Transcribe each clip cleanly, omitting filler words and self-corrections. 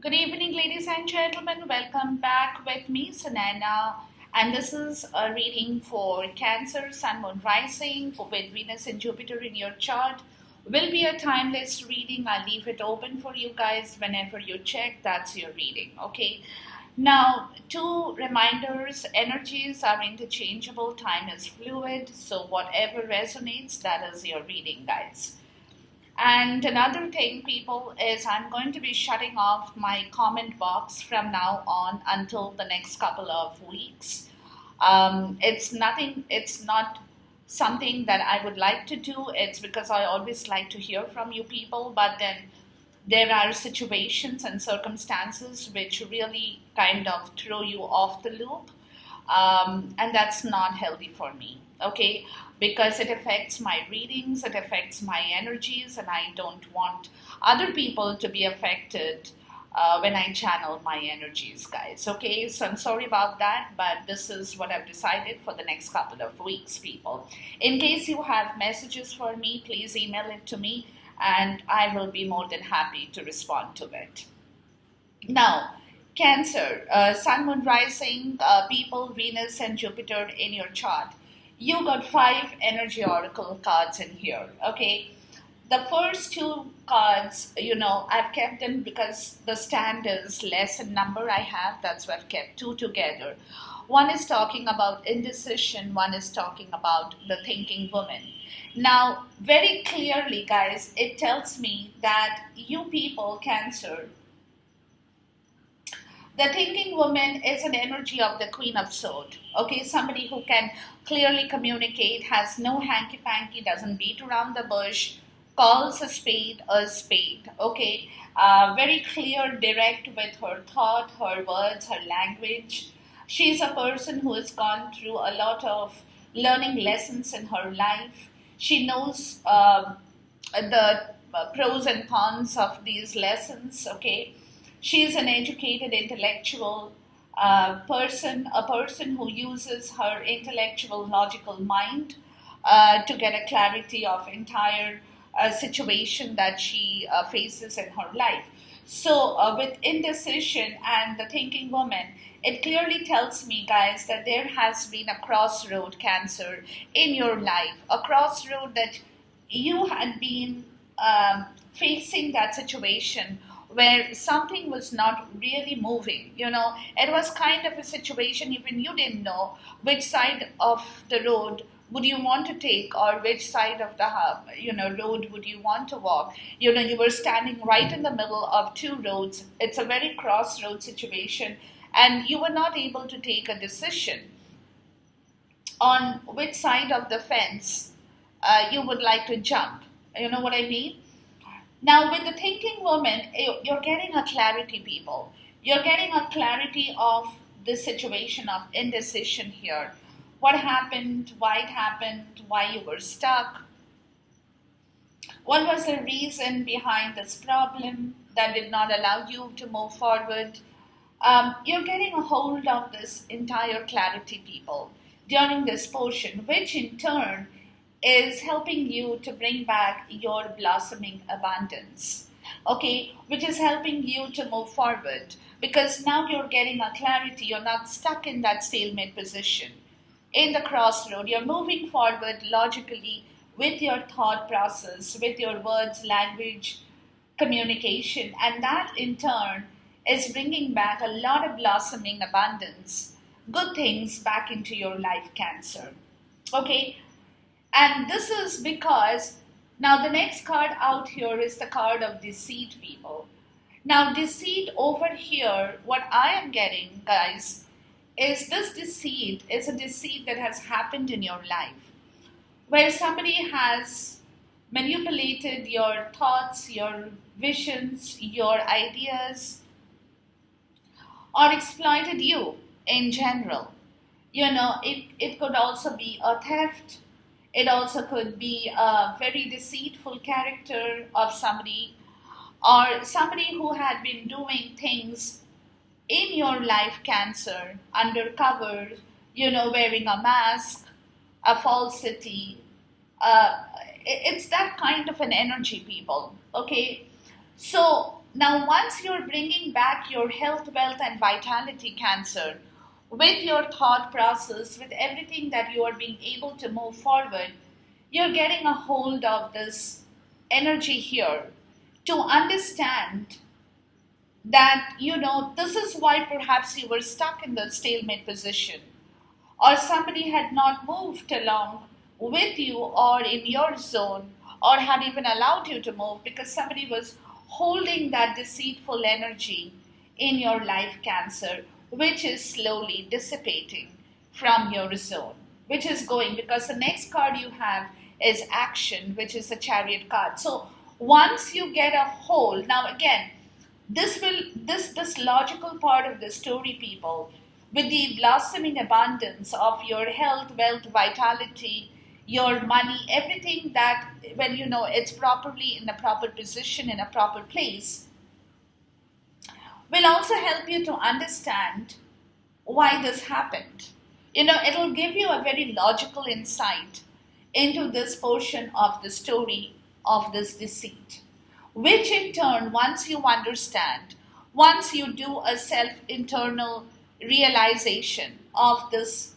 Good evening, ladies and gentlemen. Welcome back with me, Sanana. And this is a reading for Cancer, Sun, Moon, Rising, for with Venus and Jupiter in your chart. Will be a timeless reading. I'll leave it open for you guys whenever you check. That's your reading, okay? Now, two reminders energies are interchangeable, time is fluid, so whatever resonates, that is your reading, guys. And another thing, people, is I'm going to be shutting off my comment box from now on until the next couple of weeks. It's not something that I would like to do. It's because I always like to hear from you people, but then there are situations and circumstances which really kind of throw you off the loop. And that's not healthy for me, okay? Because it affects my readings, it affects my energies, and I don't want other people to be affected when I channel my energies, guys, okay? So I'm sorry about that, but this is what I've decided for the next couple of weeks, people. In case you have messages for me, please email it to me, and I will be more than happy to respond to it. Now, Cancer, Sun, Moon, Rising, people, Venus, and Jupiter in your chart. You got 5 energy oracle cards in here, okay? The first 2 cards, I've kept them because the stand is less in number I have. That's why I've kept 2 together. One is talking about indecision, one is talking about the thinking woman. Now, very clearly, guys, it tells me that you people, Cancer, the thinking woman is an energy of the Queen of Swords. Okay, somebody who can clearly communicate, has no hanky-panky, doesn't beat around the bush, calls a spade. Okay, very clear, direct with her thought, her words, her language. She's a person who has gone through a lot of learning lessons in her life. She knows the pros and cons of these lessons, okay? She is an educated, intellectual person, a person who uses her intellectual, logical mind to get a clarity of entire situation that she faces in her life. So, with indecision and the thinking woman, it clearly tells me, guys, that there has been a crossroad, Cancer, in your life, a crossroad that you had been facing that situation where something was not really moving. It was kind of a situation even you didn't know which side of the road would you want to take, or which side of the road would you want to walk. You were standing right in the middle of 2 roads. It's a very crossroad situation, and you were not able to take a decision on which side of the fence you would like to jump. You know what I mean? Now, with the thinking woman, you're getting a clarity, people. You're getting a clarity of the situation of indecision here. What happened, why it happened, why you were stuck. What was the reason behind this problem that did not allow you to move forward? You're getting a hold of this entire clarity, people, during this portion, which in turn is helping you to bring back your blossoming abundance, okay, which is helping you to move forward because now you're getting a clarity. You're not stuck in that stalemate position in the crossroad. You're moving forward logically with your thought process, with your words, language, communication, and that in turn is bringing back a lot of blossoming abundance, good things back into your life, Cancer, okay? And this is because now the next card out here is the card of deceit, people. Now, deceit over here, what I am getting, guys, is this deceit is a deceit that has happened in your life where somebody has manipulated your thoughts, your visions, your ideas, or exploited you in general. It could also be a theft. It also could be a very deceitful character of somebody, or somebody who had been doing things in your life, Cancer, undercover, wearing a mask, a falsity. It's that kind of an energy, people, okay? So Now, once you're bringing back your health, wealth, and vitality, Cancer, with your thought process, with everything that you are being able to move forward, you're getting a hold of this energy here to understand that, this is why perhaps you were stuck in the stalemate position, or somebody had not moved along with you or in your zone, or had even allowed you to move because somebody was holding that deceitful energy in your life, Cancer, which is slowly dissipating from your zone, which is going, because the next card you have is action, which is a Chariot card. So once you get a hold, now again, this logical part of the story, people, with the blossoming abundance of your health, wealth, vitality, your money, everything that, when it's properly in a proper position, in a proper place, will also help you to understand why this happened. It'll give you a very logical insight into this portion of the story of this deceit, which in turn, once you understand, once you do a self-internal realization of this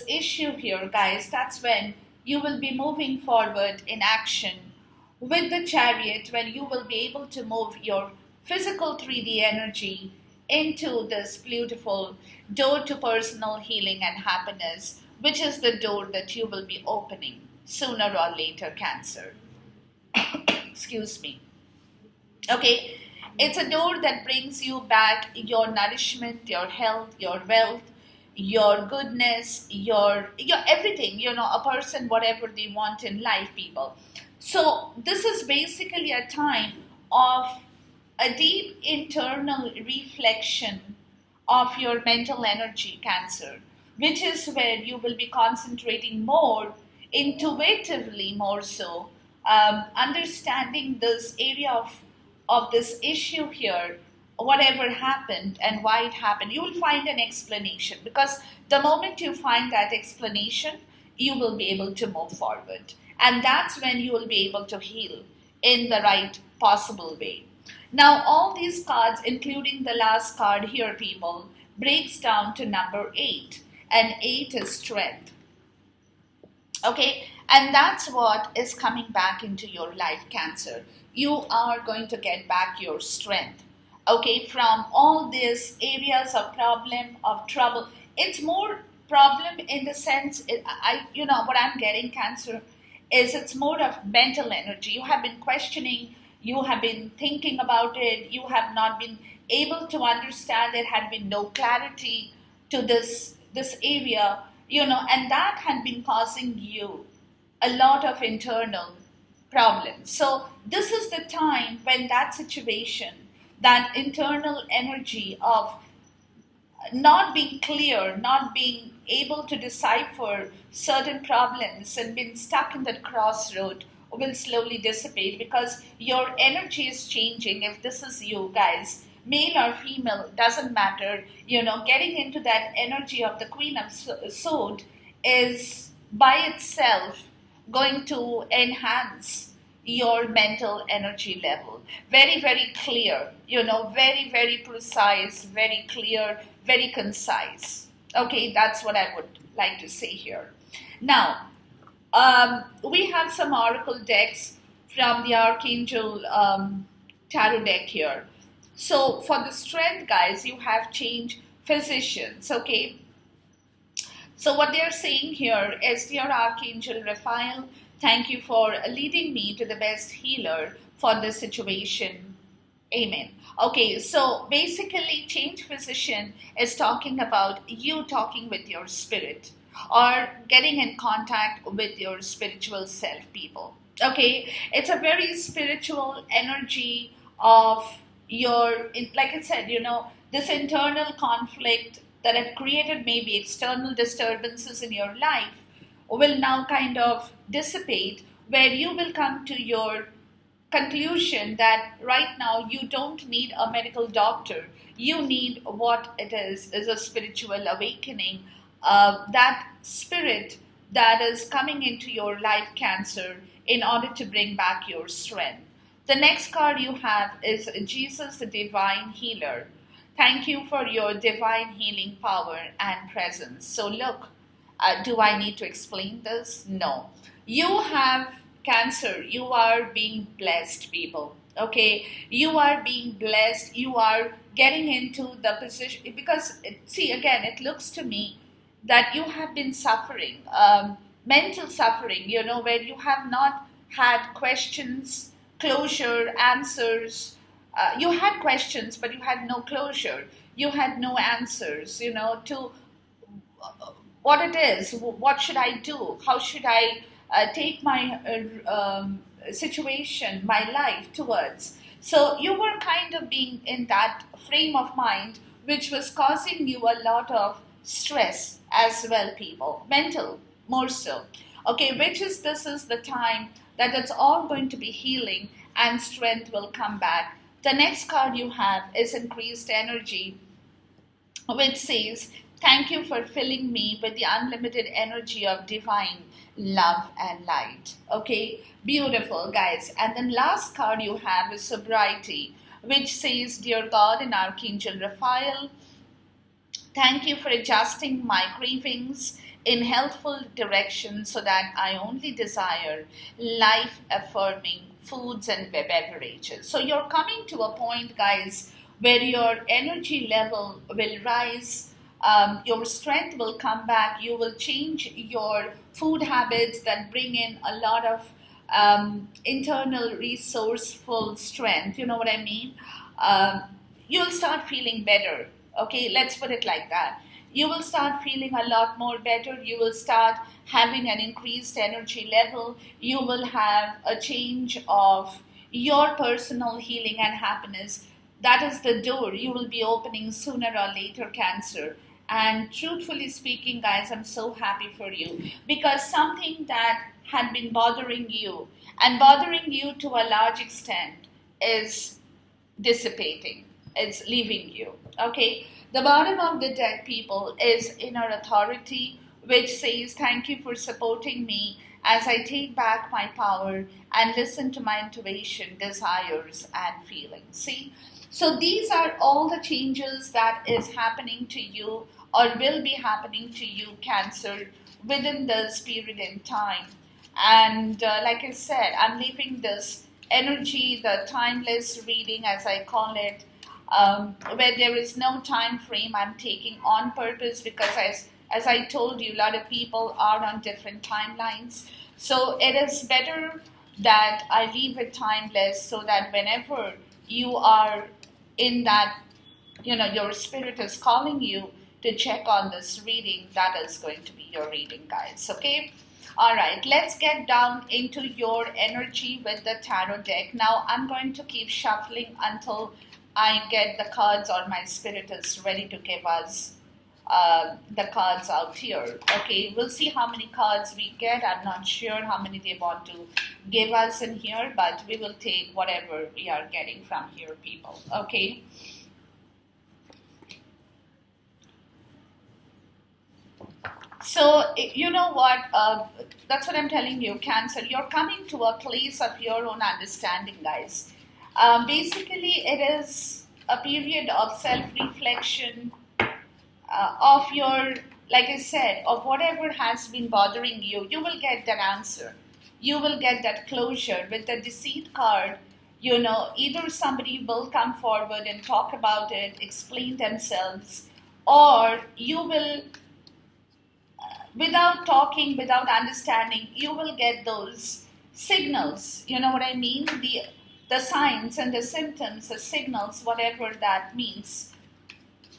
issue here, guys, that's when you will be moving forward in action with the Chariot, when you will be able to move your physical 3D energy into this beautiful door to personal healing and happiness, which is the door that you will be opening sooner or later, Cancer. Excuse me. Okay, it's a door that brings you back your nourishment, your health, your wealth, your goodness, your everything, a person, whatever they want in life, people. So this is basically a time of a deep internal reflection of your mental energy, Cancer, which is where you will be concentrating more intuitively, more so, understanding this area of this issue here, whatever happened and why it happened. You will find an explanation, because the moment you find that explanation, you will be able to move forward. And that's when you will be able to heal in the right possible way. Now, all these cards, including the last card here, people, breaks down to number 8. And 8 is strength. Okay, and that's what is coming back into your life, Cancer. You are going to get back your strength, okay, from all these areas of problem, of trouble. It's more problem in the sense, what I'm getting, Cancer, is it's more of mental energy. You have been questioning, you have been thinking about it, you have not been able to understand, there had been no clarity to this area, and that had been causing you a lot of internal problems. So this is the time when that situation, that internal energy of not being clear, not being able to decipher certain problems and being stuck in that crossroad will slowly dissipate, because your energy is changing. If this is you, guys, male or female, doesn't matter, getting into that energy of the Queen of Sword is by itself going to enhance your mental energy level. Very, very clear, very, very precise, very clear, very concise. Okay, that's what I would like to say here. Now, we have some oracle decks from the Archangel Tarot deck here. So for the strength, guys, you have changed physicians, okay? So what they're saying here is, dear Archangel Raphael, thank you for leading me to the best healer for this situation. Amen. Okay, so basically, change physician is talking about you talking with your spirit or getting in contact with your spiritual self, people. Okay, it's a very spiritual energy of your, like I said, this internal conflict that have created maybe external disturbances in your life will now kind of dissipate, where you will come to your conclusion that right now you don't need a medical doctor. You need what it is a spiritual awakening. That spirit that is coming into your life, Cancer, in order to bring back your strength. The next card you have is Jesus, the divine healer. Thank you for your divine healing power and presence. So look, do I need to explain this? No. You have Cancer. You are being blessed, people. Okay, you are being blessed. You are getting into the position because see again, it looks to me that you have been suffering, mental suffering. Where you have not had questions, closure, answers. You had questions, but you had no closure. You had no answers. To what it is, what should I do, how should I take my situation, my life towards. So you were kind of being in that frame of mind, which was causing you a lot of stress as well, people, mental more so. Okay, which is this is the time that it's all going to be healing and strength will come back. The next card you have is increased energy, which says, thank you for filling me with the unlimited energy of divine love and light. Okay, beautiful, guys. And then last card you have is sobriety, which says, dear God and Archangel Raphael, thank you for adjusting my cravings in healthful direction so that I only desire life affirming foods and beverages. So you're coming to a point, guys, where your energy level will rise, your strength will come back, you will change your food habits that bring in a lot of internal resourceful strength. You know what I mean? You'll start feeling better. Okay, let's put it like that. You will start feeling a lot more better. You will start having an increased energy level. You will have a change of your personal healing and happiness. That is the door you will be opening sooner or later, Cancer. And truthfully speaking, guys, I'm so happy for you because something that had been bothering you and bothering you to a large extent is dissipating. It's leaving you. Okay. The bottom of the deck, people, is inner authority, which says, thank you for supporting me as I take back my power and listen to my intuition, desires, and feelings. See? So these are all the changes that is happening to you or will be happening to you, Cancer, within this period in time. And like I said, I'm leaving this energy, the timeless reading, as I call it, where there is no time frame. I'm taking on purpose because as I told you, a lot of people are on different timelines. So it is better that I leave it timeless so that whenever you are in that, your spirit is calling you to check on this reading, that is going to be your reading, guys. Okay? All right, let's get down into your energy with the tarot deck. Now, I'm going to keep shuffling until I get the cards or my spirit is ready to give us the cards out here. Okay, we'll see how many cards we get. I'm not sure how many they want to give us in here, but we will take whatever we are getting from here, people. Okay. So, you know what? That's what I'm telling you, Cancer. You're coming to a place of your own understanding, guys. Basically, it is a period of self-reflection of your, like I said, of whatever has been bothering you. You will get that answer. You will get that closure. With the Deceit card, either somebody will come forward and talk about it, explain themselves, or you will, without talking, without understanding, you will get those signals. You know what I mean? The signs and the symptoms, the signals, whatever that means.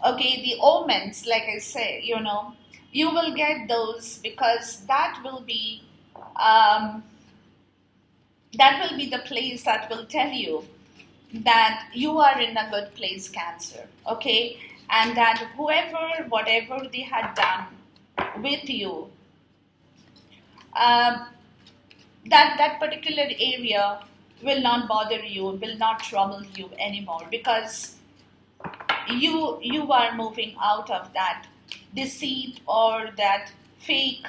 Okay, the omens, like I say, you will get those because that will be the place that will tell you that you are in a good place, Cancer. Okay, and that whatever they had done with you, that particular area will not bother you, will not trouble you anymore because you are moving out of that deceit or that fake,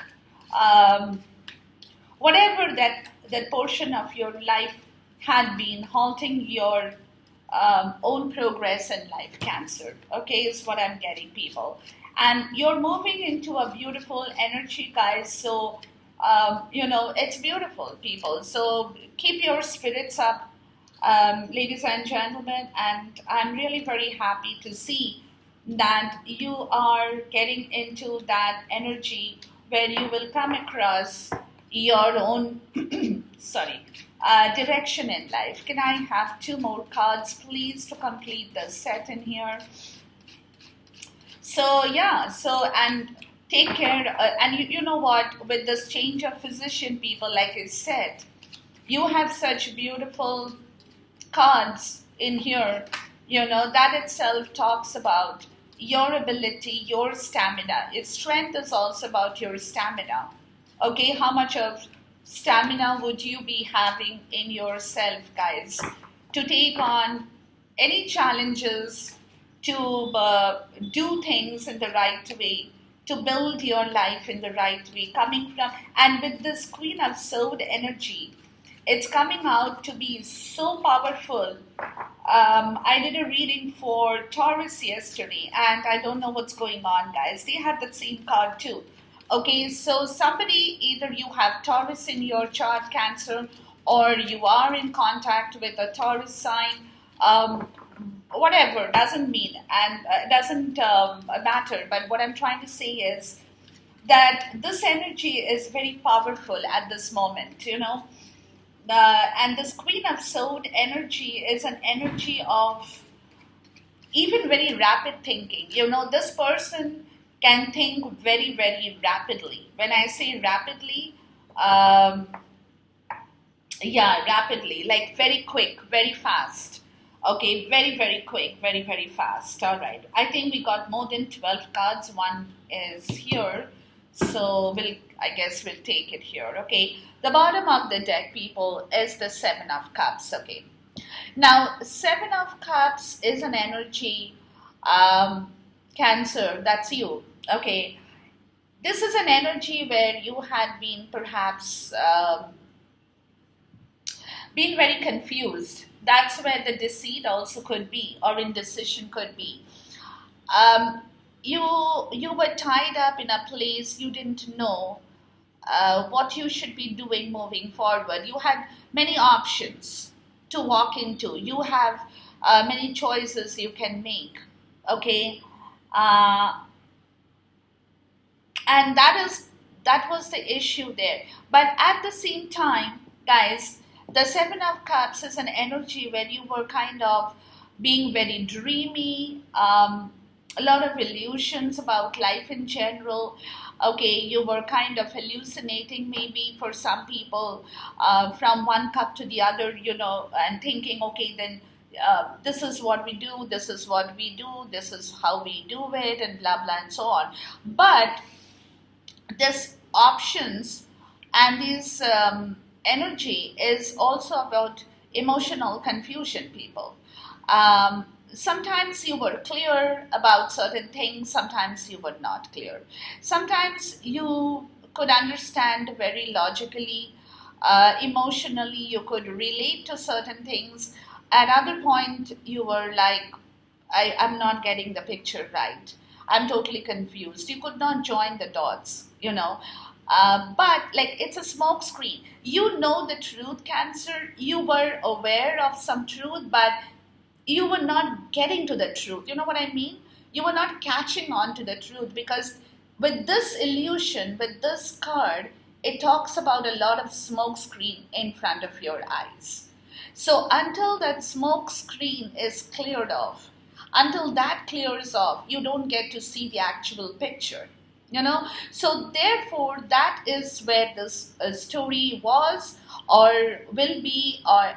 whatever that portion of your life had been halting your own progress in life, Cancer. Okay, is what I'm getting, people. And you're moving into a beautiful energy, guys. So, it's beautiful, people. So keep your spirits up, ladies and gentlemen. And I'm really very happy to see that you are getting into that energy where you will come across your own sorry direction in life. Can I have two more cards, please, to complete the set in here? So yeah, so and take care. And you know what? With this change of physician, people, like I said, you have such beautiful cards in here. That itself talks about your ability, your stamina. Its strength is also about your stamina. Okay, how much of stamina would you be having in yourself, guys, to take on any challenges, to do things in the right way, to build your life in the right way, coming from, and with this Queen of Sword energy, it's coming out to be so powerful. I did a reading for Taurus yesterday, and I don't know what's going on, guys. They had that same card too. Okay, so somebody, either you have Taurus in your chart, Cancer, or you are in contact with a Taurus sign. Whatever, doesn't mean, and doesn't matter. But what I'm trying to say is that this energy is very powerful at this moment, and this Queen of Sword energy is an energy of even very rapid thinking. This person can think very, very rapidly. When I say rapidly, rapidly, like very quick, very fast. Okay, very, very quick, very, very fast. All right. I think we got more than 12 cards. One is here. So I guess we'll take it here. Okay. The bottom of the deck, people, is the Seven of Cups. Okay. Now, Seven of Cups is an energy, Cancer, that's you. Okay. This is an energy where you had been perhaps been very confused. That's where the deceit also could be, or indecision could be. You were tied up in a place you didn't know what you should be doing moving forward. You had many options to walk into. You have many choices you can make. Okay, and that was the issue there. But at the same time, guys, the Seven of Cups is an energy where you were kind of being very dreamy, a lot of illusions about life in general. Okay, you were kind of hallucinating maybe for some people, from one cup to the other, and thinking, okay, then this is what we do, this is what we do, this is how we do it, and blah, blah, and so on. But this options and this energy is also about emotional confusion, people. Sometimes you were clear about certain things, sometimes you were not clear. Sometimes you could understand very logically, emotionally, you could relate to certain things. At other point, you were like, I'm not getting the picture right. I'm totally confused. You could not join the dots, but like it's a smoke screen. You know the truth, Cancer. You were aware of some truth, but you were not getting to the truth. You know what I mean? You were not catching on to the truth, because with this illusion, with this card, it talks about a lot of smoke screen in front of your eyes. So until that smoke screen is cleared off, until that clears off, you don't get to see the actual picture. So therefore, that is where this story was, or will be, or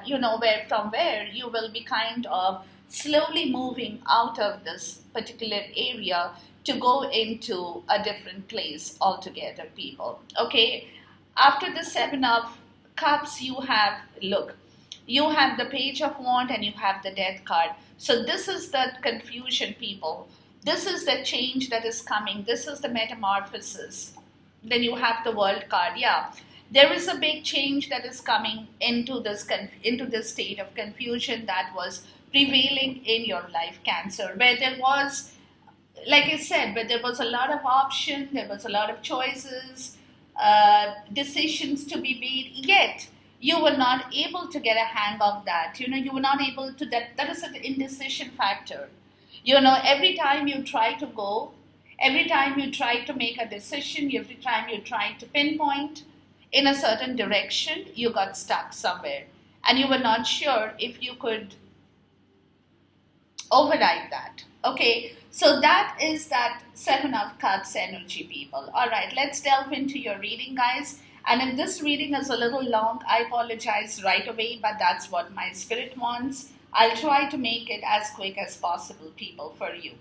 where you will be kind of slowly moving out of this particular area to go into a different place altogether, people. Okay, after the Seven of Cups, you have the Page of Wands and you have the Death card. So this is the confusion, people. This is the change that is coming. This is the metamorphosis. Then you have the World card. Yeah. There is a big change that is coming into this state of confusion that was prevailing in your life, Cancer, where there was, like I said, where there was a lot of option, there was a lot of choices, decisions to be made, yet you were not able to get a hang of that. You were not able to, that is an indecision factor. Every time you try to go, every time you try to make a decision, every time you try to pinpoint in a certain direction, you got stuck somewhere. And you were not sure if you could override that. Okay, so that is that Seven of Cups energy, people. All right, let's delve into your reading, guys. And if this reading is a little long, I apologize right away, but that's what my spirit wants. I'll try to make it as quick as possible, people, for you.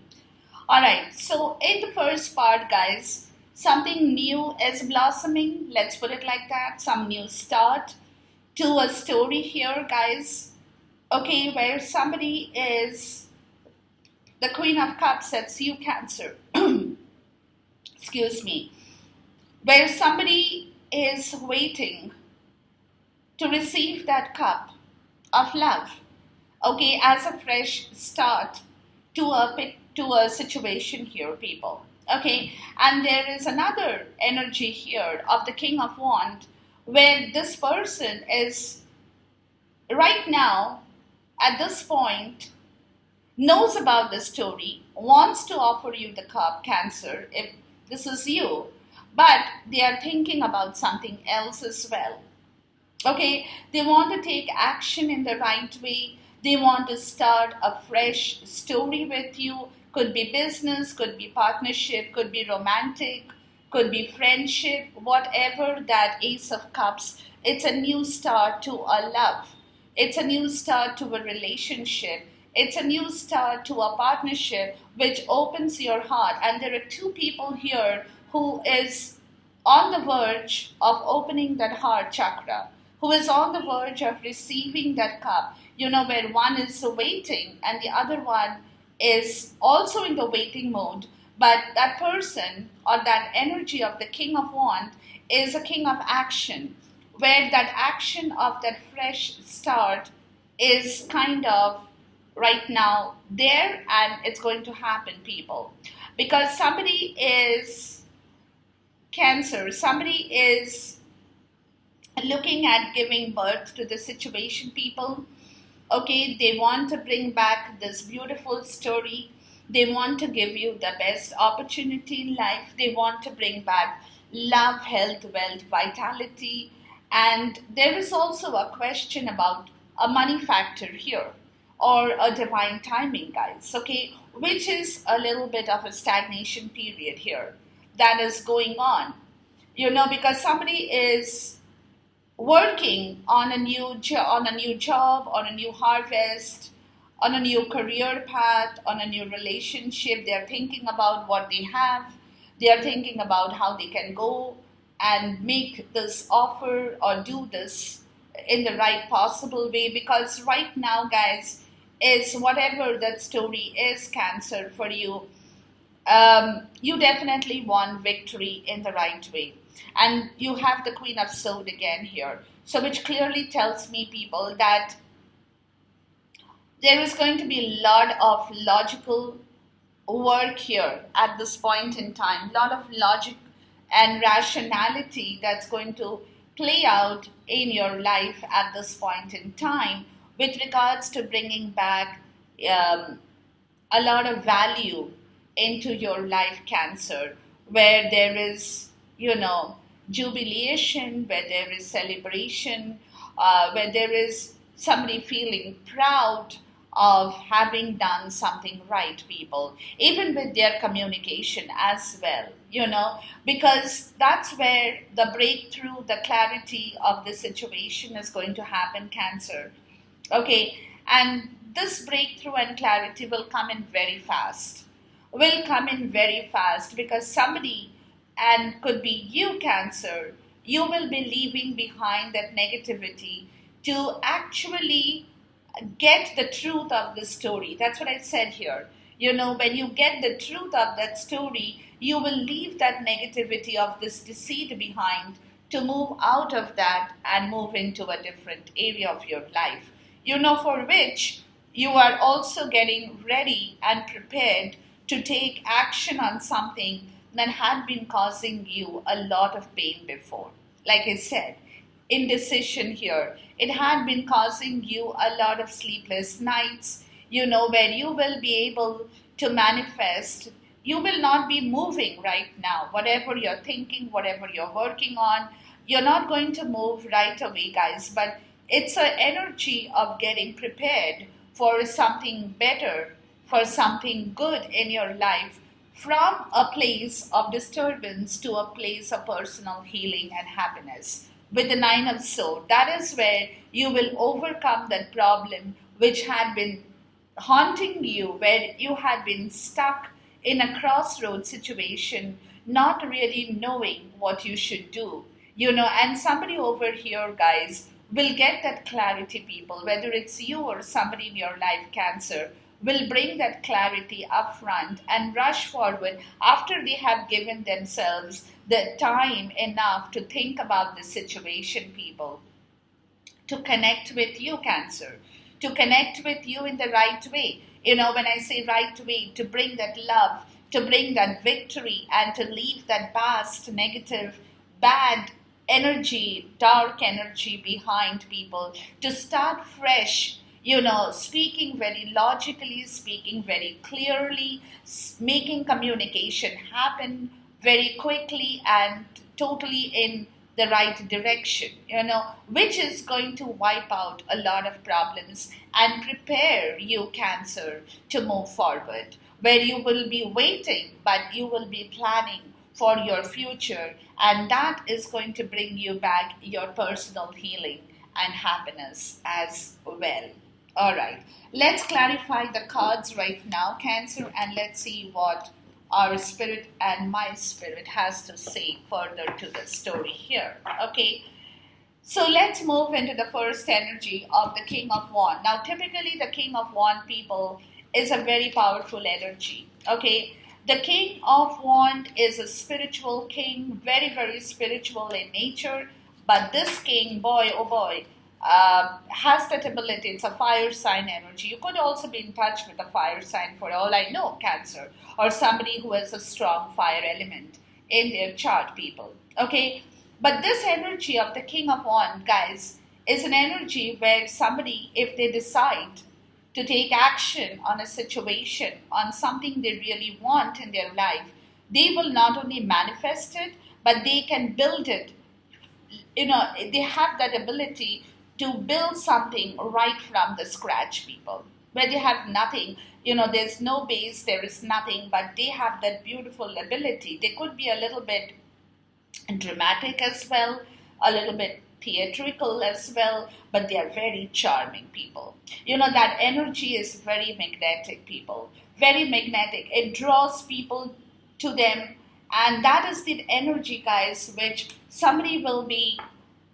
All right, so in the first part, guys, something new is blossoming. Let's put it like that. Some new start to a story here, guys. Okay, where somebody is, the Queen of Cups, that's you, Cancer. Excuse me. Where somebody is waiting to receive that cup of love, okay, as a fresh start to a situation here, people. Okay, and there is another energy here of the King of Wands, where this person is right now at this point knows about the story, wants to offer you the cup, Cancer, if this is you, but they are thinking about something else as well. Okay, they want to take action in the right way. They want to start a fresh story with you. Could be business, could be partnership, could be romantic, could be friendship, whatever that Ace of Cups. It's a new start to a love. It's a new start to a relationship. It's a new start to a partnership which opens your heart. And there are two people here who is on the verge of opening that heart chakra, who is on the verge of receiving that cup, where one is waiting and the other one is also in the waiting mode. But that person or that energy of the King of Wands is a king of action, where that action of that fresh start is kind of right now there, and it's going to happen, people. Because somebody is Cancer, somebody is looking at giving birth to the situation, people. Okay, they want to bring back this beautiful story. They want to give you the best opportunity in life. They want to bring back love, health, wealth, vitality. And there is also a question about a money factor here, or a divine timing, guys, okay, which is a little bit of a stagnation period here that is going on, because somebody is working on a new job, on a new harvest, on a new career path, on a new relationship. They are thinking about what they have. They are thinking about how they can go and make this offer or do this in the right possible way. Because right now, guys, is whatever that story is, Cancer, for you, you definitely want victory in the right way. And you have the Queen of Swords again here. So which clearly tells me, people, that there is going to be a lot of logical work here at this point in time. A lot of logic and rationality that's going to play out in your life at this point in time with regards to bringing back a lot of value into your life, Cancer, where there is, jubilation, where there is celebration, where there is somebody feeling proud of having done something right, people, even with their communication as well, because that's where the breakthrough, the clarity of the situation is going to happen, Cancer. Okay, and this breakthrough and clarity will come in very fast. Because somebody, and could be you, Cancer, you will be leaving behind that negativity to actually get the truth of the story. That's what I said here. When you get the truth of that story, you will leave that negativity of this deceit behind to move out of that and move into a different area of your life, for which you are also getting ready and prepared to take action on something that had been causing you a lot of pain before. Like I said, indecision here, it had been causing you a lot of sleepless nights, where you will be able to manifest. You will not be moving right now. Whatever you're thinking, whatever you're working on, you're not going to move right away, guys. But it's an energy of getting prepared for something better, for something good in your life, from a place of disturbance to a place of personal healing and happiness. With the Nine of Swords, that is where you will overcome that problem which had been haunting you, where you had been stuck in a crossroad situation, not really knowing what you should do. And somebody over here, guys, will get that clarity, people, whether it's you or somebody in your life, Cancer, will bring that clarity up front and rush forward after they have given themselves the time enough to think about the situation, people, to connect with you, Cancer, to connect with you in the right way. When I say right way, to bring that love, to bring that victory, and to leave that past negative, bad energy, dark energy behind, people, to start fresh, speaking very logically, speaking very clearly, making communication happen very quickly and totally in the right direction, which is going to wipe out a lot of problems and prepare you, Cancer, to move forward, where you will be waiting, but you will be planning for your future, and that is going to bring you back your personal healing and happiness as well. All right, let's clarify the cards right now, Cancer, and let's see what our spirit and my spirit has to say further to the story here. Okay, so let's move into the first energy of the King of Wands. Now, typically the King of Wands, people, is a very powerful energy. Okay, the King of Wands is a spiritual king, very, very spiritual in nature. But this king, boy, oh boy, has that ability. It's a fire sign energy. You could also be in touch with a fire sign, for all I know, Cancer, or somebody who has a strong fire element in their chart, people. Okay, but this energy of the King of Wands, guys, is an energy where somebody, if they decide to take action on a situation, on something they really want in their life, they will not only manifest it, but they can build it. They have that ability to build something right from the scratch, people, where they have nothing. There's no base, there is nothing, but they have that beautiful ability. They could be a little bit dramatic as well, a little bit theatrical as well, but they are very charming, people. That energy is very magnetic, people, very magnetic. It draws people to them, and that is the energy, guys, which somebody will be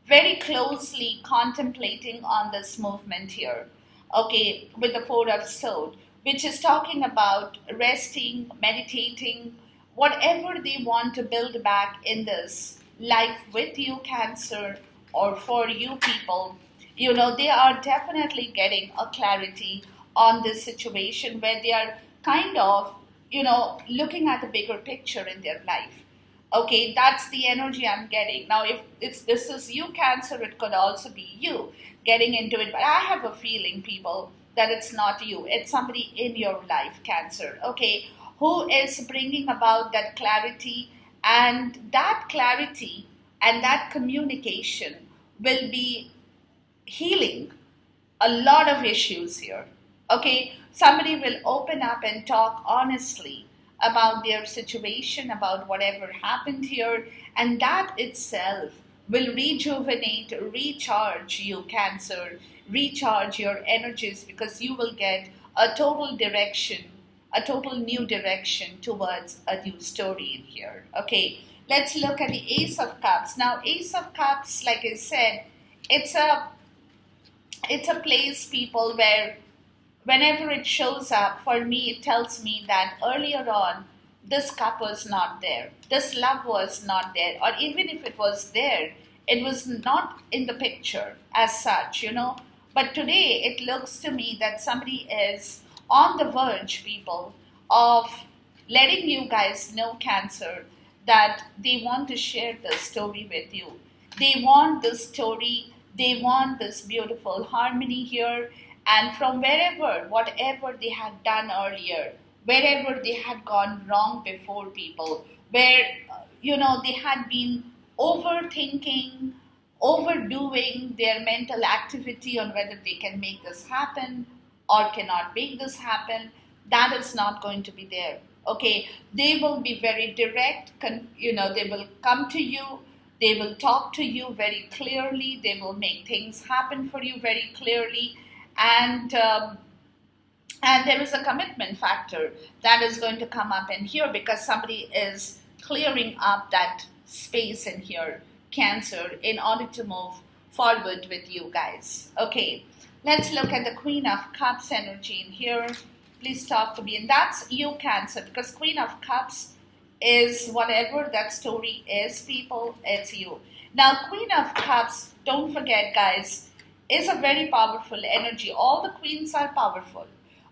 very closely contemplating on this movement here. Okay, with the Four of Swords, which is talking about resting, meditating, whatever they want to build back in this life with you, Cancer, or for you, people. They are definitely getting a clarity on this situation, where they are kind of, looking at the bigger picture in their life. Okay, that's the energy I'm getting. Now, if this is you, Cancer, it could also be you getting into it. But I have a feeling, people, that it's not you. It's somebody in your life, Cancer, okay, who is bringing about that clarity. And that clarity and that communication will be healing a lot of issues here. Okay, somebody will open up and talk honestly about their situation, about whatever happened here, and that itself will rejuvenate, recharge you, Cancer, recharge your energies, because you will get a total direction, a total new direction towards a new story in here. Okay, let's look at the Ace of Cups. Now, Ace of Cups, like I said, it's a place, people, where whenever it shows up, for me, it tells me that earlier on, this cup was not there. This love was not there. Or even if it was there, It was not in the picture as such, But today it looks to me that somebody is on the verge, people, of letting you guys know, Cancer, that they want to share this story with you. They want this story, they want this beautiful harmony here, and from wherever, whatever they had done earlier, wherever they had gone wrong before, people, where, they had been overthinking, overdoing their mental activity on whether they can make this happen or cannot make this happen, that is not going to be there. Okay, they will be very direct, they will come to you, they will talk to you very clearly, they will make things happen for you very clearly, and there is a commitment factor that is going to come up in here because somebody is clearing up that space in here, Cancer, in order to move forward with you guys. Okay, let's look at the Queen of Cups energy in here. Please talk to me. And that's you, Cancer, because Queen of Cups is whatever that story is, people, it's you. Now, Queen of Cups, don't forget, guys, is a very powerful energy. All the queens are powerful.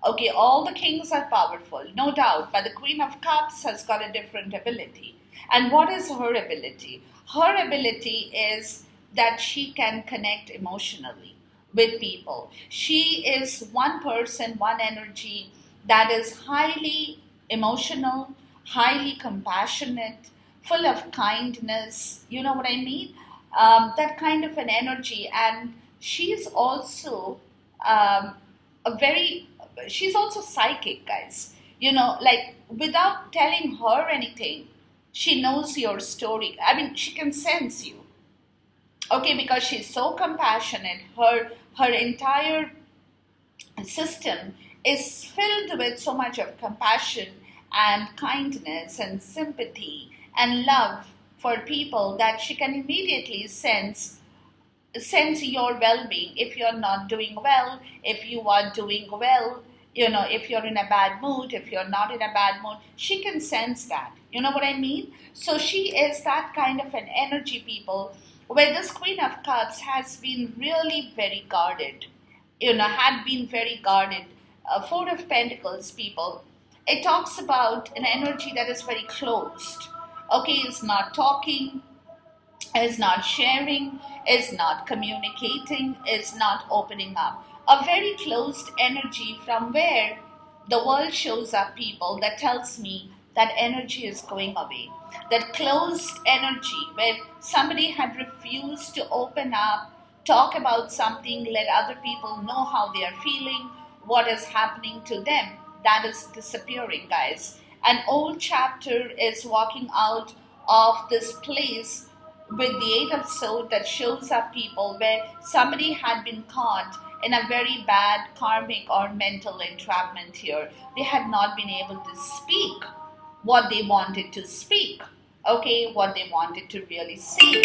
Okay, all the kings are powerful, no doubt. But the Queen of Cups has got a different ability. And what is her ability? Her ability is that she can connect emotionally with people. She is one person, one energy that is highly emotional, highly compassionate, full of kindness. You know what I mean? That kind of an energy. And she's also she's also psychic, guys. Like without telling her anything, she knows your story. I mean, she can sense you. Okay, because she's so compassionate. Her entire system is filled with so much of compassion and kindness and sympathy and love for people that she can immediately sense your well-being. If you're not doing well, if you are doing well, if you're in a bad mood, if you're not in a bad mood, she can sense that. You know what I mean? So she is that kind of an energy, people, where this Queen of Cups has been really very guarded, had been very guarded. Four of Pentacles, people, it talks about an energy that is very closed. Okay, is not talking, is not sharing, is not communicating, is not opening up. A very closed energy from where the world shows up, people, that tells me that energy is going away. That closed energy where somebody had refused to open up, talk about something, let other people know how they are feeling, what is happening to them, that is disappearing, guys. An old chapter is walking out of this place with the Eight of Swords that shows up, people, where somebody had been caught in a very bad karmic or mental entrapment here. They had not been able to speak what they wanted to speak, okay, what they wanted to really see.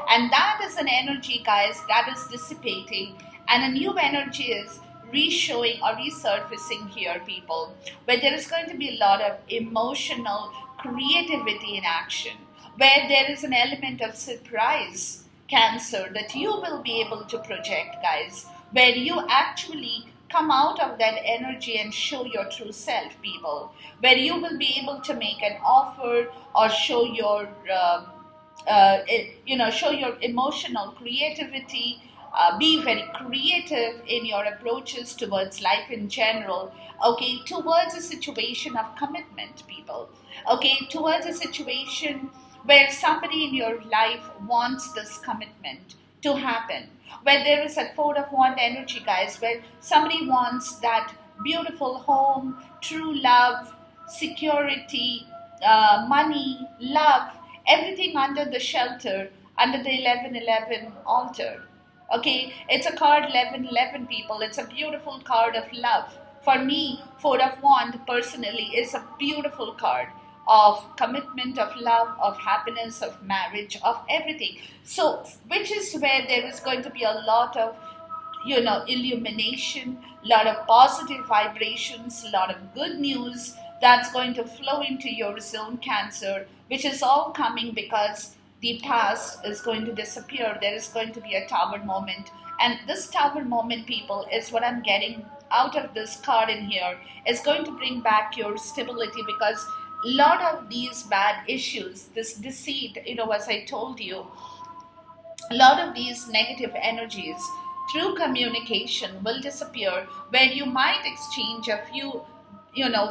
And that is an energy, guys, that is dissipating, and a new energy is re-showing or resurfacing here, people, where there is going to be a lot of emotional creativity in action, where there is an element of surprise, Cancer, that you will be able to project, guys, where you actually come out of that energy and show your true self, people, where you will be able to make an offer or show your show your emotional creativity, be very creative in your approaches towards life in general, okay, towards a situation of commitment, people, okay, towards a situation where somebody in your life wants this commitment to happen, where there is a Four of Wands energy, guys, where somebody wants that beautiful home, true love, security, money, love, everything under the shelter, under the 1111 altar. Okay, it's a card 1111, people. It's a beautiful card of love. For me, Four of Wands personally is a beautiful card of commitment, of love, of happiness, of marriage, of everything. So, which is where there is going to be a lot of, illumination, a lot of positive vibrations, a lot of good news that's going to flow into your zone, Cancer, which is all coming because the past is going to disappear. There is going to be a tower moment. And this tower moment, people, is what I'm getting out of this card in here. Is going to bring back your stability, because a lot of these bad issues, this deceit, as I told you, a lot of these negative energies through communication will disappear, where you might exchange a few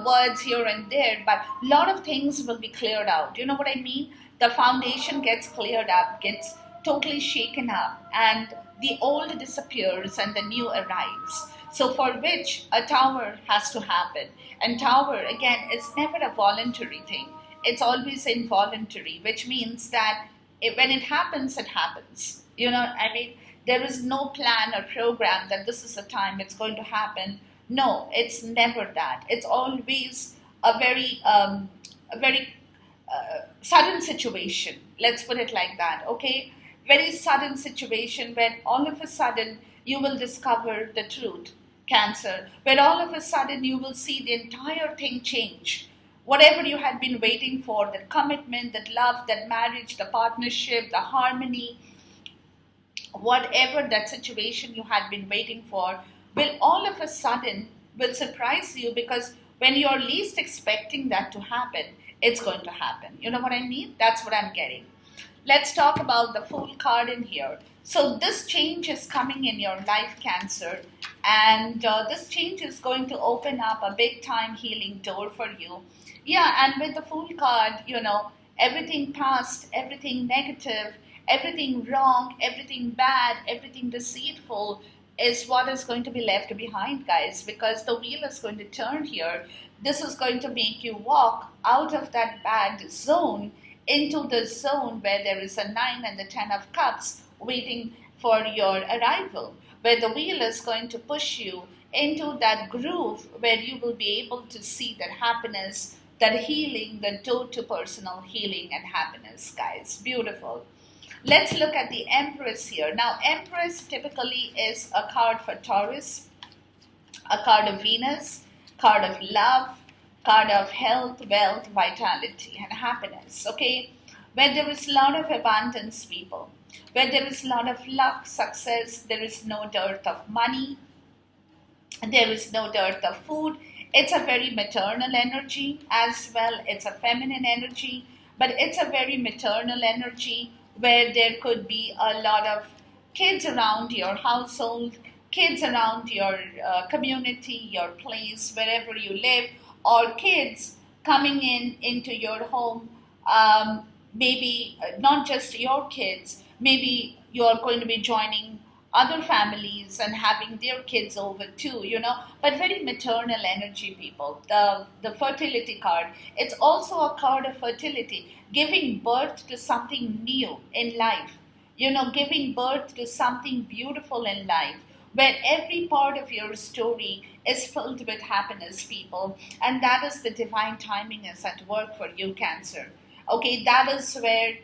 words here and there, but a lot of things will be cleared out. You know what I mean? The foundation gets cleared up, gets totally shaken up, and the old disappears and the new arrives. So for which a tower has to happen. And tower, again, is never a voluntary thing. It's always involuntary, which means that when it happens, it happens. I mean, there is no plan or program that this is the time it's going to happen. No, it's never that. It's always a very sudden situation. Let's put it like that, okay? Very sudden situation when all of a sudden you will discover the truth, Cancer. When all of a sudden you will see the entire thing change. Whatever you had been waiting for, that commitment, that love, that marriage, the partnership, the harmony, whatever that situation you had been waiting for, will all of a sudden will surprise you, because when you're least expecting that to happen, it's going to happen. You know what I mean? That's what I'm getting. Let's talk about the Fool card in here. So this change is coming in your life, Cancer, and this change is going to open up a big time healing door for you. Yeah, and with the Fool card, everything past, everything negative, everything wrong, everything bad, everything deceitful is what is going to be left behind, guys, because the wheel is going to turn here. This is going to make you walk out of that bad zone into the zone where there is a 9 and the 10 of cups waiting for your arrival, where the wheel is going to push you into that groove where you will be able to see that happiness, that healing, the door to personal healing and happiness, guys. Beautiful. Let's look at the Empress here. Now, Empress typically is a card for Taurus, a card of Venus, card of love, card of health, wealth, vitality, and happiness, okay? Where there is a lot of abundance, people. Where there is a lot of luck, success, there is no dearth of money, there is no dearth of food. It's a very maternal energy as well. It's a feminine energy, but it's a very maternal energy where there could be a lot of kids around your household, kids around your community, your place, wherever you live, or kids coming into your home. Maybe not just your kids, maybe you're going to be joining other families and having their kids over too, but very maternal energy, people. The fertility card, it's also a card of fertility, giving birth to something new in life, giving birth to something beautiful in life, where every part of your story is filled with happiness, people. And that is the divine timing is at work for you, Cancer. Okay, that is where,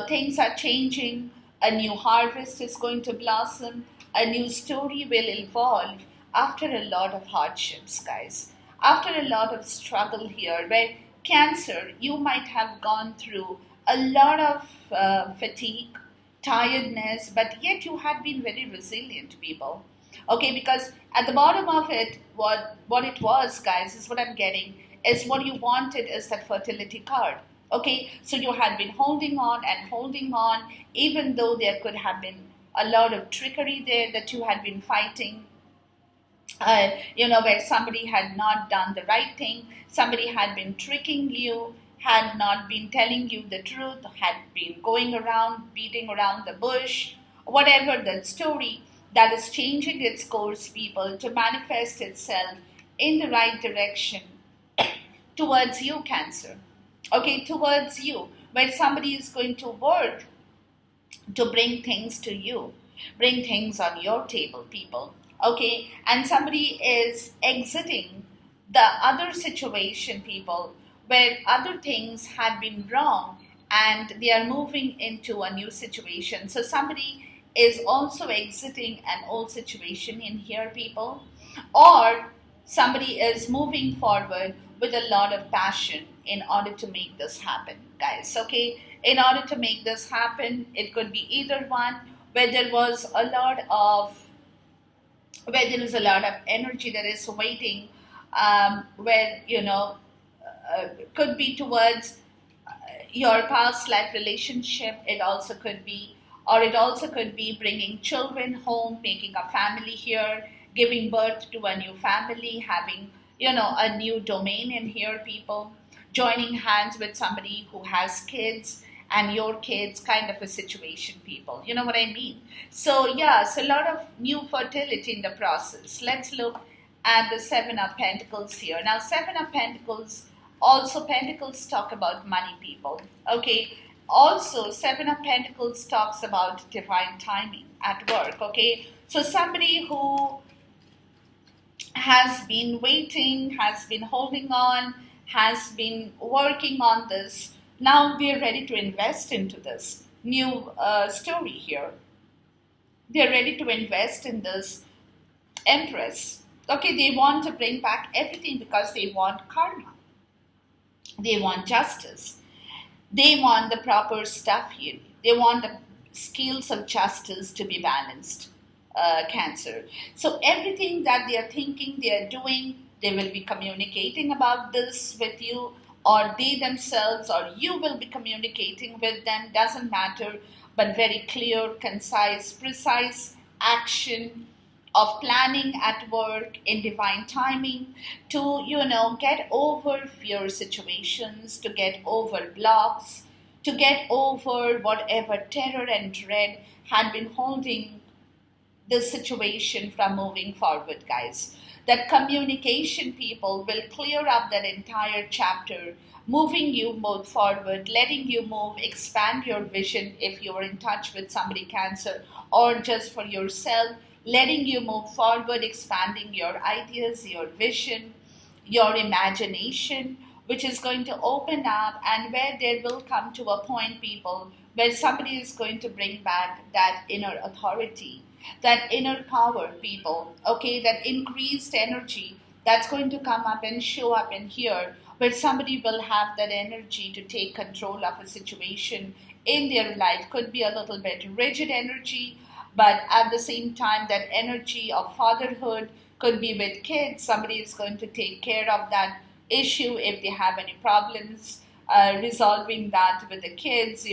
things are changing. A new harvest is going to blossom. A new story will evolve after a lot of hardships, guys. After a lot of struggle here, where Cancer, you might have gone through a lot of fatigue, tiredness, but yet you had been very resilient, people. Okay, because at the bottom of it, what it was, guys, is what I'm getting, is what you wanted is that fertility card. Okay, so you had been holding on, even though there could have been a lot of trickery there that you had been fighting. Where somebody had not done the right thing, somebody had been tricking you, had not been telling you the truth, had been going around, beating around the bush, whatever that story, that is changing its course, people, to manifest itself in the right direction towards you, Cancer. Okay, towards you, where somebody is going to work to bring things to you, bring things on your table, people. Okay, and somebody is exiting the other situation, people, where other things had been wrong and they are moving into a new situation. So somebody is also exiting an old situation in here, people, or somebody is moving forward with a lot of passion, in order to make this happen, guys. Okay, in order to make this happen, it could be either one, where there was a lot of where there is a lot of energy that is waiting, where could be towards your past life relationship. It also could be, or it also could be bringing children home, making a family here, giving birth to a new family, having a new domain in here, people joining hands with somebody who has kids and your kids, kind of a situation, people. You know what I mean? So yeah, so a lot of new fertility in the process. Let's look at the Seven of Pentacles here. Now, Seven of Pentacles, also Pentacles talk about money, people. Okay, also Seven of Pentacles talks about divine timing at work. Okay, so somebody who has been waiting, has been holding on, has been working on this. Now we are ready to invest into this new story here. They are ready to invest in this Empress. Okay, they want to bring back everything because they want karma. They want justice. They want the proper stuff here. They want the scales of justice to be balanced. Cancer. So everything that they are thinking, they are doing, they will be communicating about this with you, or they themselves, or you will be communicating with them, doesn't matter, but very clear, concise, precise action of planning at work in divine timing to, get over fear situations, to get over blocks, to get over whatever terror and dread had been holding this situation from moving forward, guys. That communication, people, will clear up that entire chapter, moving you move forward, letting you move, expand your vision if you're in touch with somebody, Cancer, or just for yourself, letting you move forward, expanding your ideas, your vision, your imagination, which is going to open up, and where there will come to a point, people, where somebody is going to bring back that inner authority, that inner power, people, okay, that increased energy that's going to come up and show up in here, where somebody will have that energy to take control of a situation in their life. Could be a little bit rigid energy, but at the same time, that energy of fatherhood could be with kids. Somebody is going to take care of that issue if they have any problems, resolving that with the kids,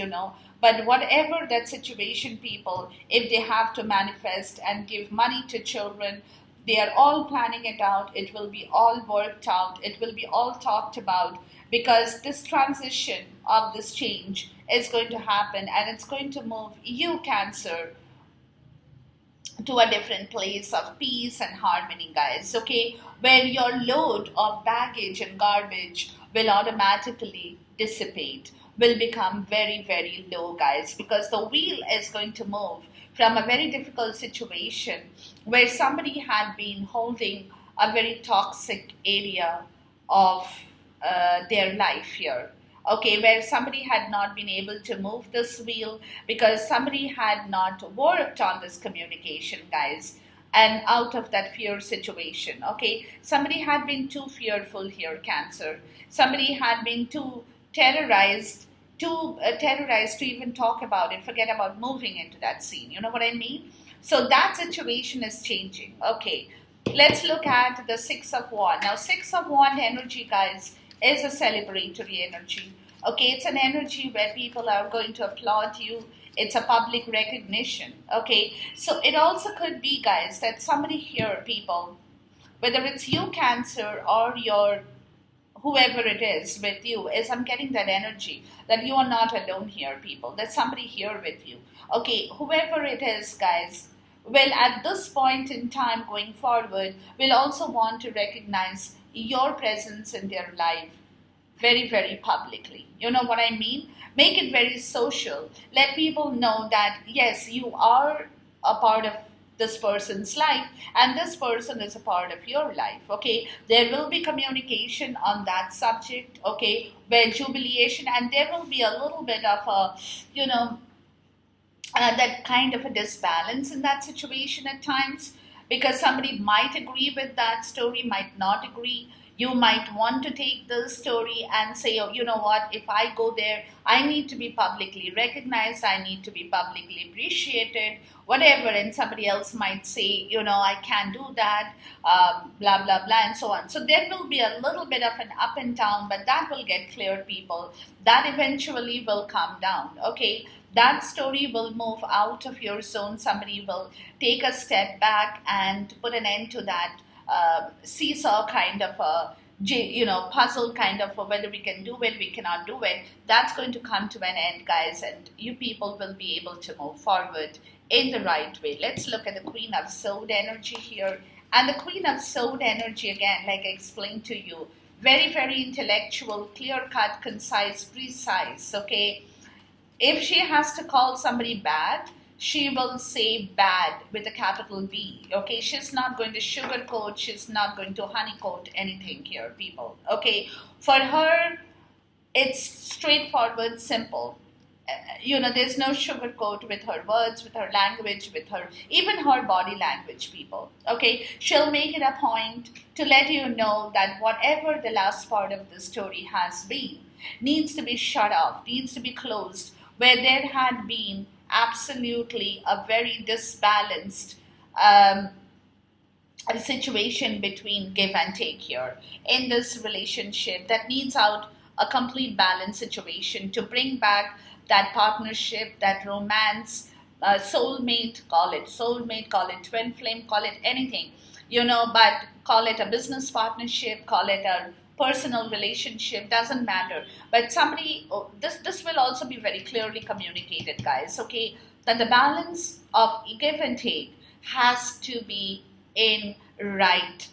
But whatever that situation, people, if they have to manifest and give money to children, they are all planning it out. It will be all worked out. It will be all talked about, because this transition of this change is going to happen, and it's going to move you, Cancer, to a different place of peace and harmony, guys. Okay, where your load of baggage and garbage will automatically dissipate, will become very, very low, guys, because the wheel is going to move from a very difficult situation where somebody had been holding a very toxic area of their life here. Okay, where somebody had not been able to move this wheel because somebody had not worked on this communication, guys, and out of that fear situation. Okay, somebody had been too fearful here, Cancer. Somebody had been too terrorized to even talk about it, forget about moving into that scene. You know what I mean? So that situation is changing. Okay, let's look at the Six of Wands. Now, Six of Wands energy, guys, is a celebratory energy. Okay, it's an energy where people are going to applaud you. It's a public recognition. Okay, so it also could be, guys, that somebody here, people, whether it's you, Cancer, or your whoever it is with you, is I'm getting that energy that you are not alone here, people. There's somebody here with you. Okay, whoever it is, guys, will at this point in time going forward, will also want to recognize your presence in their life very, very publicly. You know what I mean? Make it very social. Let people know that, yes, you are a part of this person's life, and this person is a part of your life. Okay, there will be communication on that subject. Okay, where jubilation, and there will be a little bit of a that kind of a disbalance in that situation at times, because somebody might agree with that story, might not agree. You might want to take this story and say, oh, you know what, if I go there, I need to be publicly recognized, I need to be publicly appreciated, whatever. And somebody else might say, I can't do that, blah, blah, blah, and so on. So there will be a little bit of an up and down, but that will get cleared, people. That eventually will calm down, okay? That story will move out of your zone. Somebody will take a step back and put an end to that seesaw kind of a puzzle kind of whether we can do it, we cannot do it. That's going to come to an end, guys, and you people will be able to move forward in the right way. Let's look at the Queen of Sword energy here. And the Queen of Sword energy, again, like I explained to you, very, very intellectual, clear-cut, concise, precise, okay? If she has to call somebody bad, she will say bad with a capital B, okay? She's not going to sugarcoat, she's not going to honeycoat anything here, people, okay? For her, it's straightforward, simple. There's no sugarcoat with her words, with her language, with her, even her body language, people, okay? She'll make it a point to let you know that whatever the last part of the story has been needs to be shut off, needs to be closed, where there had been absolutely a very disbalanced situation between give and take here in this relationship that needs out a complete balance situation to bring back that partnership, that romance, soulmate, call it twin flame, call it anything, but call it a business partnership, call it a personal relationship, doesn't matter. But somebody, this will also be very clearly communicated, guys, okay, that the balance of give and take has to be in right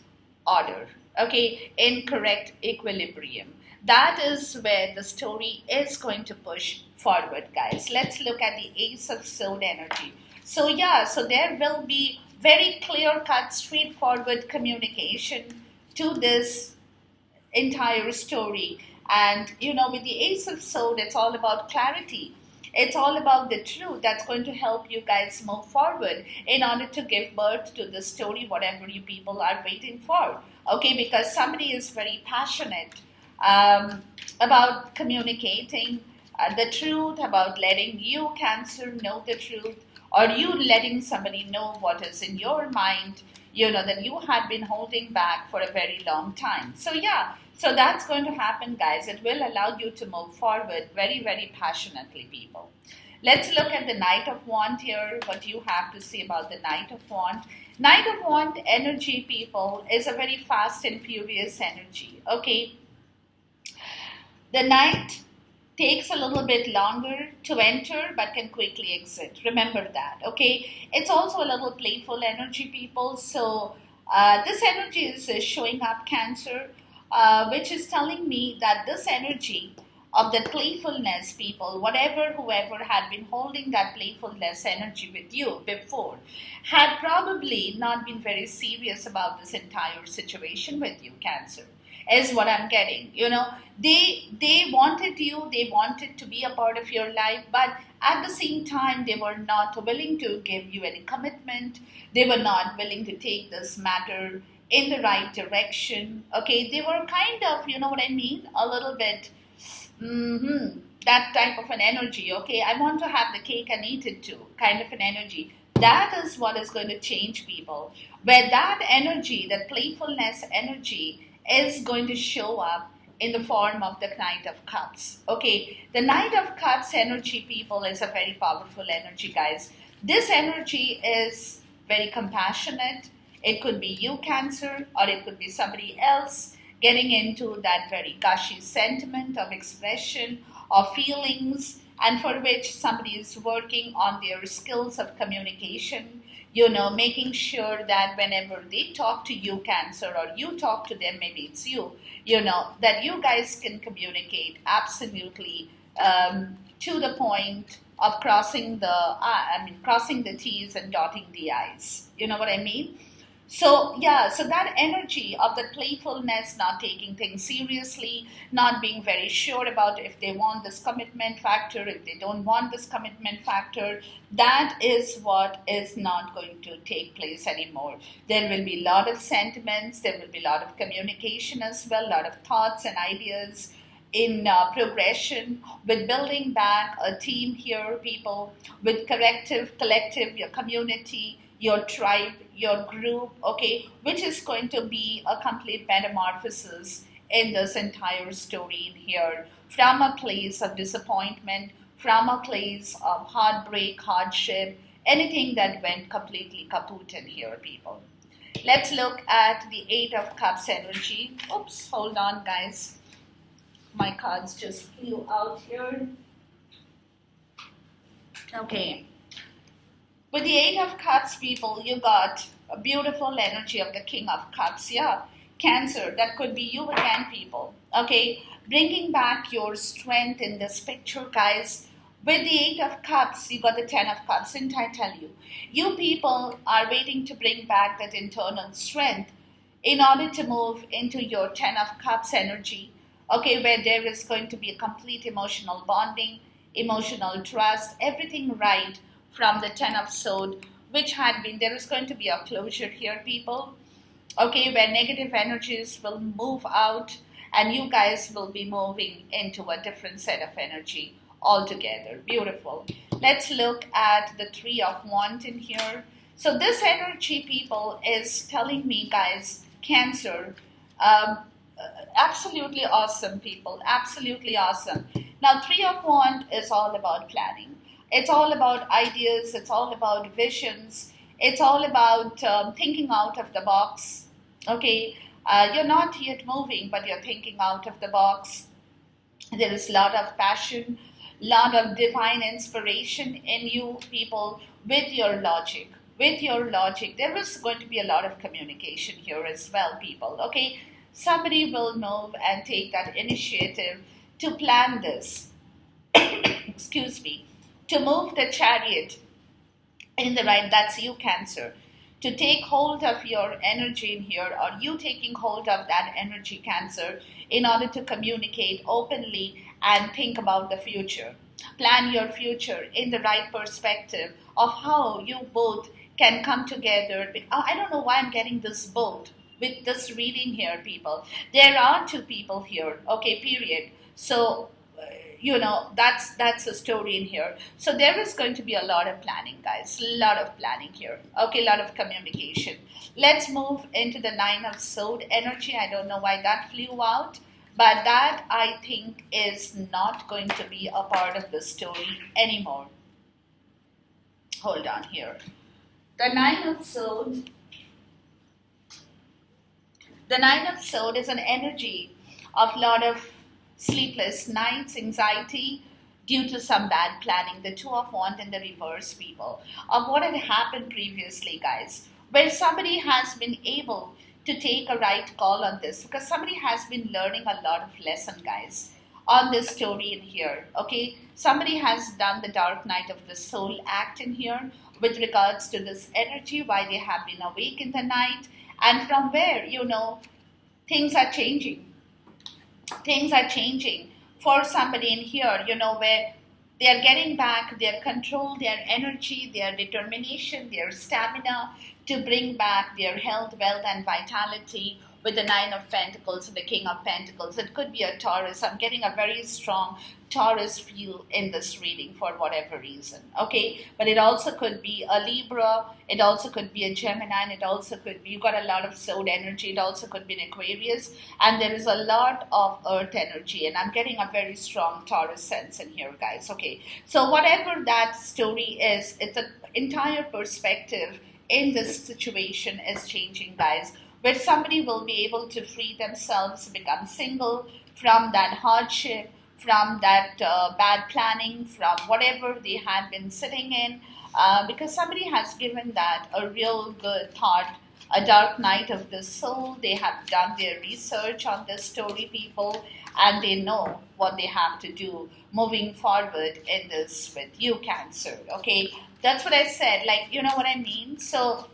order, okay, in correct equilibrium. That is where the story is going to push forward, guys. Let's look at the Ace of Sword energy. So there will be very clear-cut, straightforward communication to this entire story. And with the Ace of Sword, it's all about clarity. It's all about the truth that's going to help you guys move forward in order to give birth to the story, whatever you people are waiting for, okay? Because somebody is very passionate about communicating the truth, about letting you, Cancer, know the truth, or you letting somebody know what is in your mind, that you had been holding back for a very long time. So that's going to happen, guys. It will allow you to move forward very, very passionately, people. Let's look at the Knight of Wands here, what you have to say about the Knight of Wands. Knight of Wands energy, people, is a very fast and furious energy, okay? The Knight takes a little bit longer to enter but can quickly exit. Remember that, okay? It's also a little playful energy, people. So this energy is showing up, Cancer, which is telling me that this energy of the playfulness, people, whoever had been holding that playfulness energy with you before, had probably not been very serious about this entire situation with you, Cancer, is what I'm getting. They wanted you, they wanted to be a part of your life, but at the same time, they were not willing to give you any commitment. They were not willing to take this matter in the right direction, okay? They were kind of, you know what I mean, a little bit, that type of an energy, okay? I want to have the cake and eat it too, kind of an energy. That is what is going to change, people. Where that energy, that playfulness energy, is going to show up in the form of the Knight of Cups, okay? The Knight of Cups energy, people, is a very powerful energy, guys. This energy is very compassionate. It could be you, Cancer, or it could be somebody else getting into that very gushy sentiment of expression of feelings, and for which somebody is working on their skills of communication, making sure that whenever they talk to you, Cancer, or you talk to them, maybe it's you, that you guys can communicate absolutely to the point of crossing the T's and dotting the I's. You know what I mean? So, yeah, so that energy of the playfulness, not taking things seriously, not being very sure about if they want this commitment factor, if they don't want this commitment factor, that is what is not going to take place anymore. There will be a lot of sentiments, there will be a lot of communication as well, a lot of thoughts and ideas in progression with building back a team here, people, with collective, your community, your tribe, your group, okay, which is going to be a complete metamorphosis in this entire story in here, from a place of disappointment, from a place of heartbreak, hardship, anything that went completely kaput in here, people. Let's look at the Eight of Cups energy. Oops, hold on, guys. My cards just flew out here. Okay. With the Eight of Cups, people, you got a beautiful energy of the King of Cups. Yeah. Cancer, that could be you again, people. Okay. Bringing back your strength in this picture, guys. With the Eight of Cups, you got the Ten of Cups. Didn't I tell you? You people are waiting to bring back that internal strength in order to move into your Ten of Cups energy. Okay, where there is going to be a complete emotional bonding, emotional trust, everything right from the Ten of Swords, which had been, there is going to be a closure here, people. Okay, where negative energies will move out and you guys will be moving into a different set of energy altogether. Beautiful. Let's look at the Three of Wands in here. So this energy, people, is telling me, guys, Cancer, absolutely awesome, people. Absolutely awesome. Now, Three of Wands is all about planning. It's all about ideas. It's all about visions. It's all about thinking out of the box. Okay, you're not yet moving, but you're thinking out of the box. There is a lot of passion, lot of divine inspiration in you, people, with your logic. With your logic, there is going to be a lot of communication here as well, people. Okay, somebody will move and take that initiative to plan this. Excuse me, to move the chariot in the right, that's you, Cancer, to take hold of your energy in here, or you taking hold of that energy, Cancer, in order to communicate openly and think about the future. Plan your future in the right perspective of how you both can come together. I don't know why I'm getting this both with this reading here, people. There are two people here, okay, period. So that's a story in here. So there is going to be a lot of planning, guys, a lot of planning here. Okay, a lot of communication. Let's move into the Nine of Swords energy. I don't know why that flew out, but that, I think, is not going to be a part of the story anymore. Hold on here. The Nine of Swords. The Nine of Swords is an energy of a lot of sleepless nights, anxiety due to some bad planning. The Two of Wands in the reverse, people, of what had happened previously, guys, where somebody has been able to take a right call on this, because somebody has been learning a lot of lesson, guys, on this story in here. Okay, somebody has done the dark night of the soul act in here with regards to this energy, why they have been awake in the night, and from where, things are changing. Things are changing for somebody in here, where they are getting back their control, their energy, their determination, their stamina to bring back their health, wealth, and vitality with the Nine of Pentacles and the King of Pentacles. It could be a Taurus. I'm getting a very strong Taurus feel in this reading for whatever reason. Okay, but it also could be a Libra. It also could be a Gemini. And it also could be, you got a lot of sword energy. It also could be an Aquarius. And there is a lot of earth energy. And I'm getting a very strong Taurus sense in here, guys. Okay, so whatever that story is, it's an entire perspective in this situation is changing, guys, where somebody will be able to free themselves, become single from that hardship, from that bad planning, from whatever they had been sitting in, because somebody has given that a real good thought, a dark night of the soul. They have done their research on this story, people, and they know what they have to do moving forward in this with you, Cancer. Okay, that's what I said. Like, you know what I mean? So,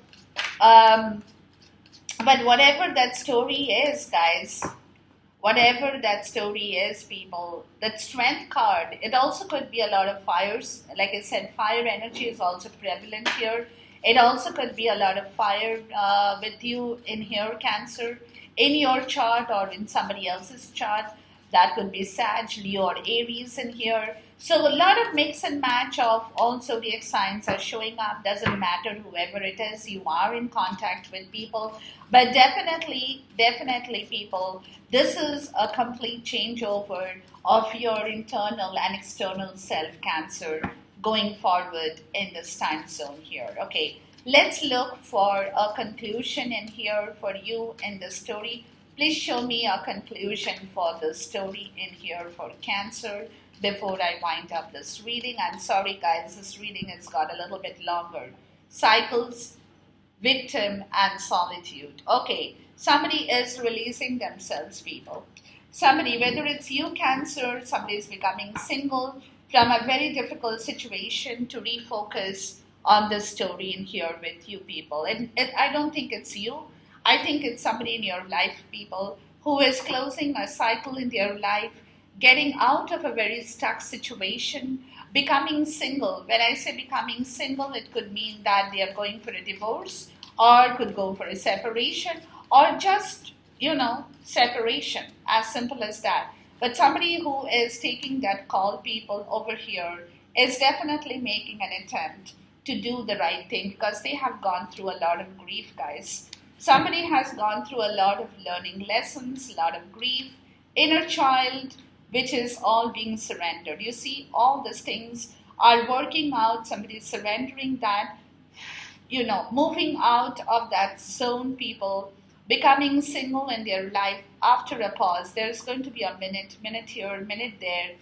But whatever that story is, guys, whatever that story is, people, that strength card, it also could be a lot of fires. Like I said, fire energy is also prevalent here. It also could be a lot of fire with you in here, Cancer, in your chart or in somebody else's chart. That could be Sag, Leo, or Aries in here. So a lot of mix and match of all zodiac signs are showing up. Doesn't matter whoever it is, you are in contact with people. But definitely, people, this is a complete changeover of your internal and external self, Cancer, going forward in this time zone here. Okay, let's look for a conclusion in here for you in the story. Please show me a conclusion for the story in here for Cancer before I wind up this reading. I'm sorry, guys, this reading has got a little bit longer. Cycles, victim, and solitude. Okay, somebody is releasing themselves, people. Somebody, whether it's you, Cancer, somebody is becoming single from a very difficult situation to refocus on this story in here with you, people. And I don't think it's you. I think it's somebody in your life, people, who is closing a cycle in their life, getting out of a very stuck situation, becoming single. When I say becoming single, it could mean that they are going for a divorce, or could go for a separation, or just, separation, as simple as that. But somebody who is taking that call, people, over here is definitely making an attempt to do the right thing because they have gone through a lot of grief, guys. Somebody has gone through a lot of learning lessons, a lot of grief, inner child, which is all being surrendered. You see, all these things are working out. Somebody is surrendering that, moving out of that zone, people, becoming single in their life after a pause. There's going to be a minute here, minute there,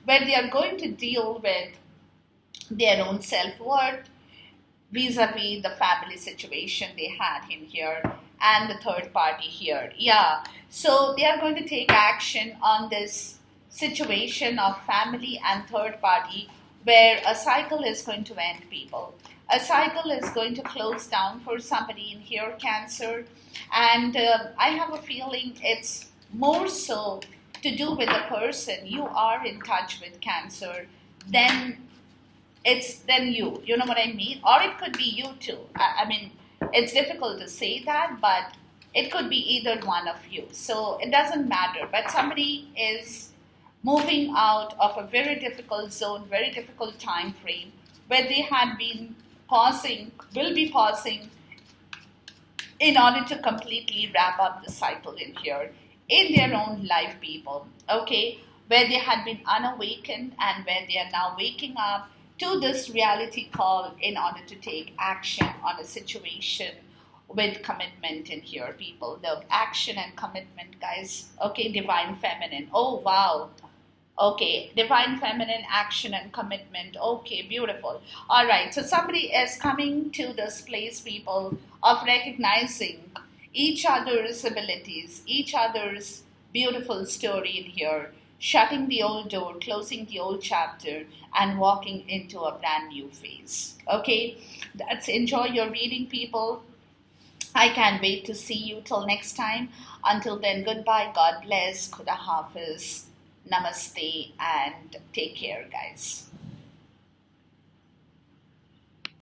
where they are going to deal with their own self-worth vis-a-vis the family situation they had in here and the third party here. Yeah, so they are going to take action on this situation of family and third party where a cycle is going to end, people. A cycle is going to close down for somebody in here, Cancer. And I have a feeling it's more so to do with the person you are in touch with, Cancer, than you. You know what I mean? Or it could be you too. I mean, it's difficult to say that, but it could be either one of you. So it doesn't matter. But somebody is moving out of a very difficult zone, very difficult time frame, where they had been pausing, will be pausing in order to completely wrap up the cycle in here in their own life, people. Okay, where they had been unawakened and where they are now waking up to this reality call in order to take action on a situation with commitment in here, people. The action and commitment, guys. Okay, divine feminine. Oh, wow. Okay, divine feminine, action and commitment. Okay, beautiful. All right, so somebody is coming to this place, people, of recognizing each other's abilities, each other's beautiful story in here, shutting the old door, closing the old chapter, and walking into a brand new phase. Okay, that's enjoy your reading, people. I can't wait to see you till next time. Until then, goodbye, God bless, Khuda Hafiz, Namaste, and take care, guys.